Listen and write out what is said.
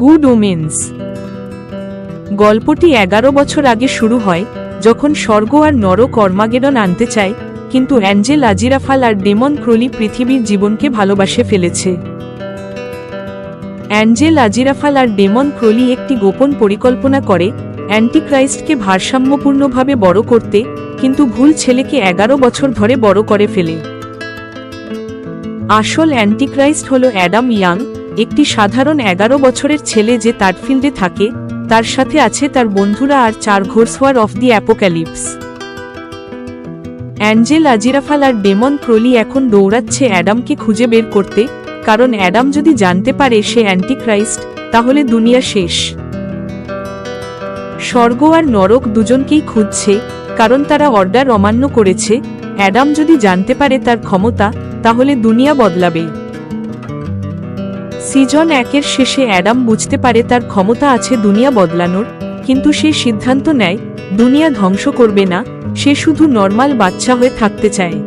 Good women's. গল্পটি 11 বছর আগে শুরু হয়, যখন স্বর্গ আর নরক আর্মাগেডন আনতে চায়, কিন্তু অ্যাঞ্জেল আজিরাফাল আর ডেমন ক্রোলি পৃথিবীর জীবনকে ভালোবাসে ফেলেছে। অ্যাঞ্জেল আজিরাফাল আর ডেমন ক্রোলি একটি গোপন পরিকল্পনা করে অ্যান্টিক্রাইস্টকে ভারসাম্যপূর্ণভাবে বড় করতে, কিন্তু ভুল ছেলেকে 11 বছর ধরে বড় করে ফেলে। আসল অ্যান্টিক্রাইস্ট হল অ্যাডাম ইয়াং, একটি সাধারণ 11 বছরের ছেলে যে তাডফিল্ডে থাকে। তার সাথে আছে তার বন্ধুরা আর 4 ঘোড়সওয়ার of the apocalypse. Angel Aziraphale আর ডেমন ক্রোলি এখন দৌড়াচ্ছে অ্যাডামকে খুঁজে বের করতে, কারণ অ্যাডাম যদি জানতে পারে সে অ্যান্টিক্রাইস্ট, তাহলে দুনিয়া শেষ। স্বর্গ আর নরক দুজনকেই খুঁজছে, কারণ তারা অর্ডার অমান্য করেছে। অ্যাডাম যদি জানতে পারে তার ক্ষমতা, তাহলে দুনিয়া বদলাবে। সিজন 1-এর শেষে অ্যাডাম বুঝতে পারে তার ক্ষমতা আছে দুনিয়া বদলানোর, কিন্তু সে সিদ্ধান্ত নেয় দুনিয়া ধ্বংস করবে না, সে শুধু নর্মাল বাচ্চা হয়ে থাকতে চায়।